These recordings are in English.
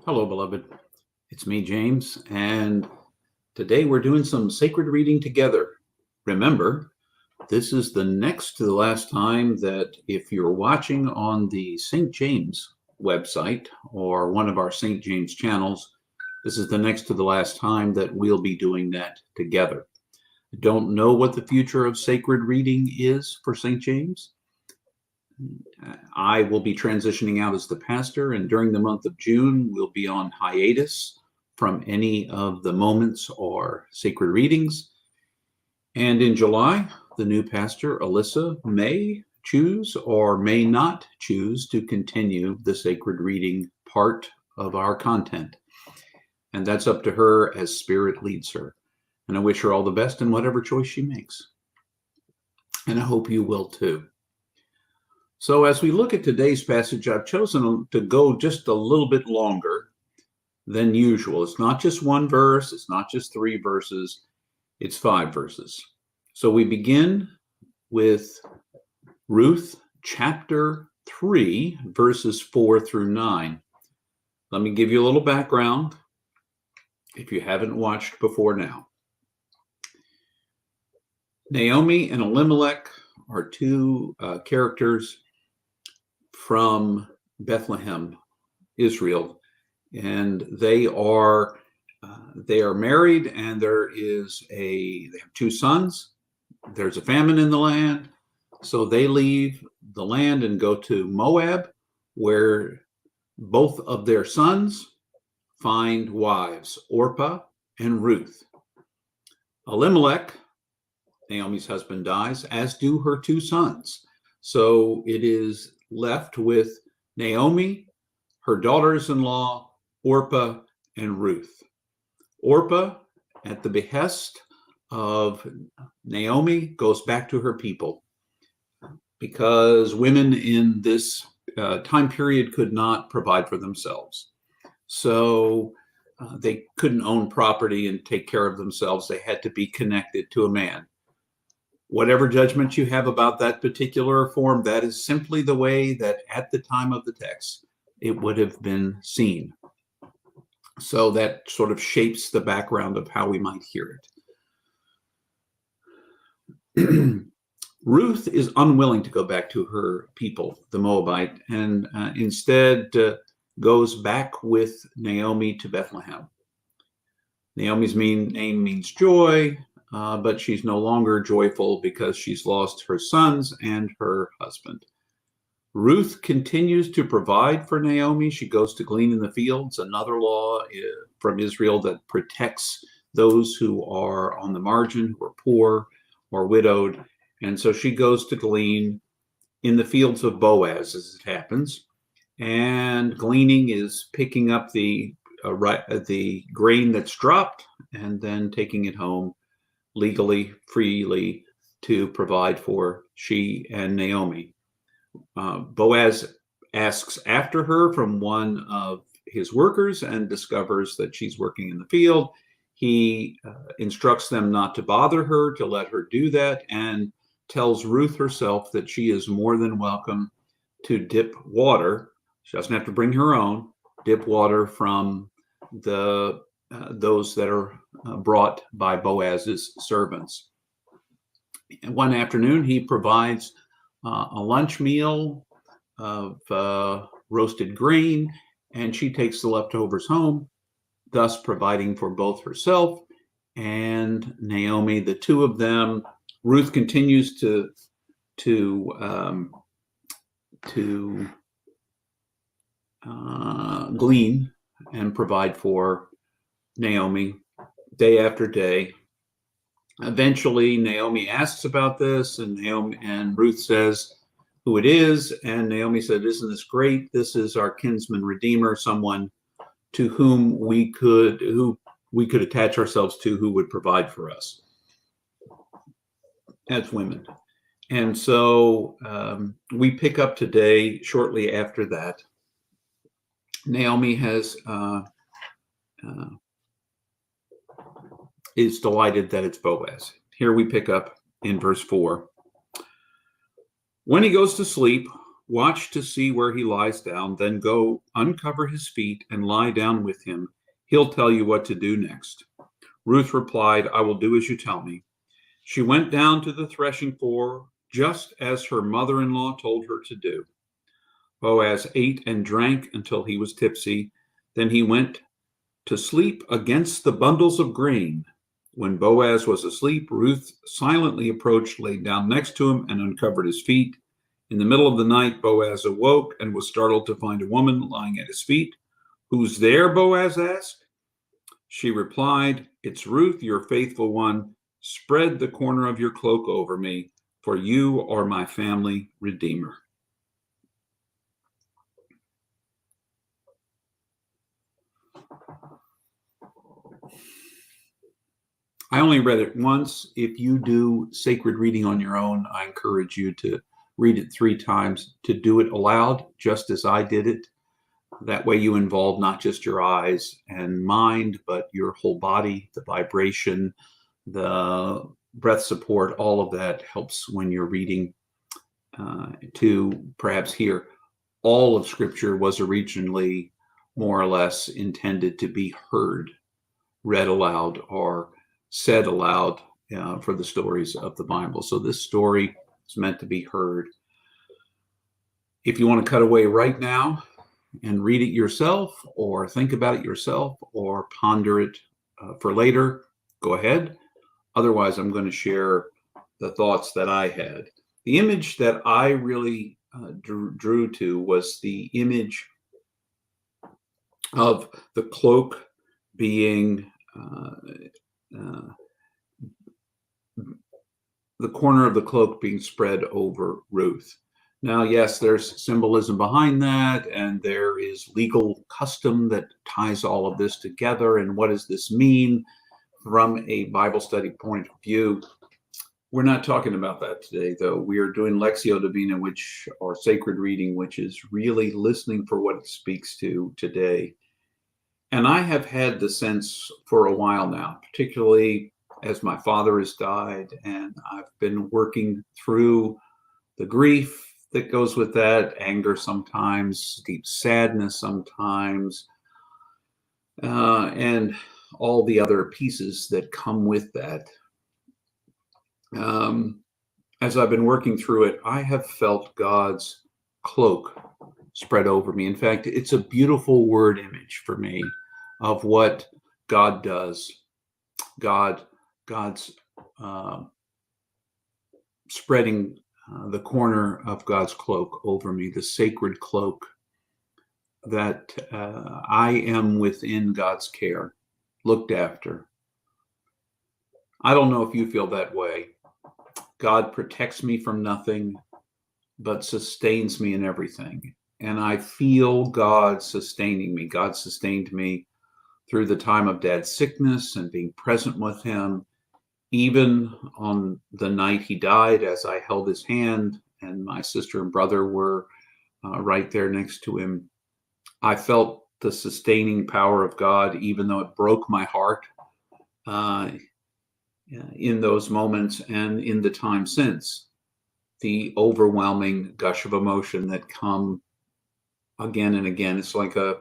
Hello, beloved. It's me, James, and today we're doing some sacred reading together. Remember, this is the next to the last time that if you're watching on the St. James website or one of our St. James channels, this is the next to the last time that we'll be doing that together. I don't know what the future of sacred reading is for St. James. I will be transitioning out as the pastor, and during the month of June, we'll be on hiatus from any of the moments or sacred readings. And in July, the new pastor, Alyssa, may choose or may not choose to continue the sacred reading part of our content. And that's up to her as Spirit leads her. And I wish her all the best in whatever choice she makes. And I hope you will too. So as we look at today's passage, I've chosen to go just a little bit longer than usual. It's not just one verse, it's not just 3 verses, it's 5 verses. So we begin with Ruth chapter 3, verses 4 through 9. Let me give you a little background if you haven't watched before now. Naomi and Elimelech are two characters from Bethlehem, Israel, and they are married, and they have 2 sons. There's a famine in the land, so they leave the land and go to Moab, where both of their sons find wives, Orpah and Ruth. Elimelech, Naomi's husband, dies, as do her 2 sons. So it is left with Naomi, her daughters-in-law, Orpah, and Ruth. Orpah, at the behest of Naomi, goes back to her people because women in this time period could not provide for themselves. So they couldn't own property and take care of themselves. They had to be connected to a man. Whatever judgment you have about that particular form, that is simply the way that at the time of the text, it would have been seen. So that sort of shapes the background of how we might hear it. Ruth is unwilling to go back to her people, the Moabite, and instead goes back with Naomi to Bethlehem. Naomi's name means joy. But she's no longer joyful because she's lost her sons and her husband. Ruth continues to provide for Naomi. She goes to glean in the fields, another law from Israel that protects those who are on the margin, who are poor or widowed. And so she goes to glean in the fields of Boaz, as it happens. And gleaning is picking up the grain that's dropped and then taking it home legally, freely, to provide for she and Naomi. Boaz asks after her from one of his workers and discovers that she's working in the field. He instructs them not to bother her, to let her do that, and tells Ruth herself that she is more than welcome to dip water. She doesn't have to bring her own, dip water from those that are brought by Boaz's servants. And one afternoon, he provides a lunch meal of roasted grain, and she takes the leftovers home, thus providing for both herself and Naomi, the 2 of them. Ruth continues to glean and provide for Naomi day after day. Eventually, Naomi asks about this, and Ruth says who it is, and Naomi said, "Isn't this great? This is our kinsman redeemer, someone to whom we could attach ourselves to, who would provide for us as women." And so we pick up today shortly after that. Naomi is delighted that it's Boaz. Here we pick up in verse 4. When he goes to sleep, Watch to see where he lies down, then go uncover his feet and lie down with him. He'll tell you what to do next." Ruth replied, "I will do as you tell me." She went down to the threshing floor just as her mother-in-law told her to do. Boaz ate and drank until he was tipsy. Then he went to sleep against the bundles of grain. When Boaz was asleep, Ruth silently approached, laid down next to him, and uncovered his feet. In the middle of the night, Boaz awoke and was startled to find a woman lying at his feet. "Who's there?" Boaz asked. She replied, "It's Ruth, your faithful one. Spread the corner of your cloak over me, for you are my family redeemer." I only read it once. If you do sacred reading on your own, I encourage you to read it 3 times, to do it aloud, just as I did it. That way you involve not just your eyes and mind, but your whole body, the vibration, the breath support, all of that helps when you're reading to perhaps hear. All of Scripture was originally more or less intended to be heard, read aloud, or said aloud for the stories of the Bible. So this story is meant to be heard. If you want to cut away right now and read it yourself, or think about it yourself, or ponder it for later, go ahead. Otherwise, I'm going to share the thoughts that I had. The image that I really drew to was the image of the cloak being the corner of the cloak being spread over Ruth. Now, yes, there's symbolism behind that, and there is legal custom that ties all of this together. And what does this mean from a Bible study point of view? We're not talking about that today, though. We are doing Lectio Divina, or sacred reading, which is really listening for what it speaks to today. And I have had the sense for a while now, particularly as my father has died, and I've been working through the grief that goes with that, anger sometimes, deep sadness sometimes, and all the other pieces that come with that. As I've been working through it, I have felt God's cloak spread over me. In fact, it's a beautiful word image for me of what God does. God's spreading the corner of God's cloak over me, the sacred cloak, that I am within God's care, looked after. I don't know if you feel that way. God protects me from nothing, but sustains me in everything. And I feel God sustaining me. God sustained me through the time of Dad's sickness and being present with him. Even on the night he died, as I held his hand and my sister and brother were right there next to him, I felt the sustaining power of God, even though it broke my heart in those moments and in the time since. The overwhelming gush of emotion that come again and again. It's like a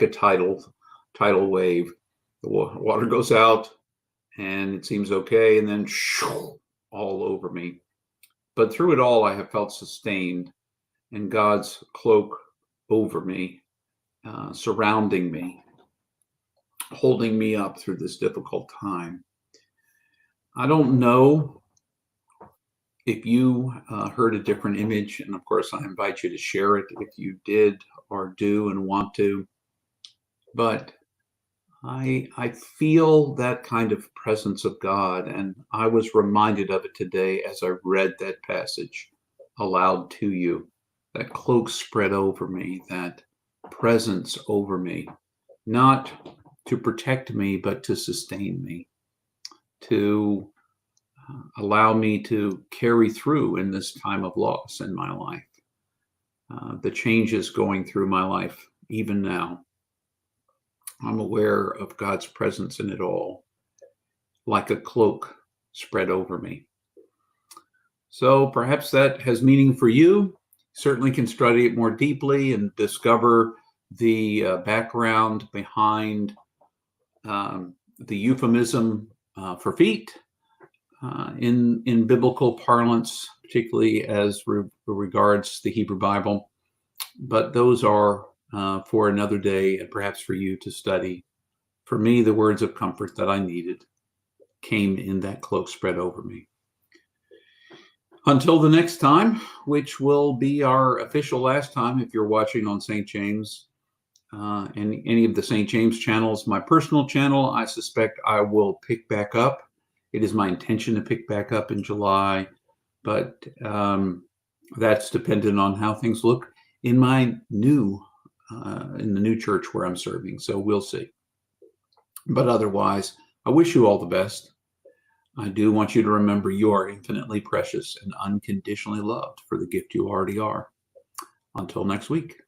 tidal wave. The water goes out and it seems okay, and then all over me. But through it all, I have felt sustained, and God's cloak over me, surrounding me, holding me up through this difficult time. I don't know if you heard a different image, and of course I invite you to share it if you did or do and want to. But I feel that kind of presence of God, and I was reminded of it today as I read that passage aloud to you. That cloak spread over me, that presence over me, not to protect me, but to sustain me, to allow me to carry through in this time of loss in my life. The changes going through my life, even now, I'm aware of God's presence in it all, like a cloak spread over me. So perhaps that has meaning for you. certainly can study it more deeply and discover the background behind the euphemism for feet in biblical parlance, particularly as regards the Hebrew Bible. But those are for another day, and perhaps for you to study. For me, the words of comfort that I needed came in that cloak spread over me. Until the next time, which will be our official last time if you're watching on St. James and any of the St. James channels. My personal channel, I suspect I will pick back up. It is my intention to pick back up in July, but that's dependent on how things look in my new in the new church where I'm serving. So we'll see. But otherwise, I wish you all the best. I do want you to remember you are infinitely precious and unconditionally loved for the gift you already are. Until next week.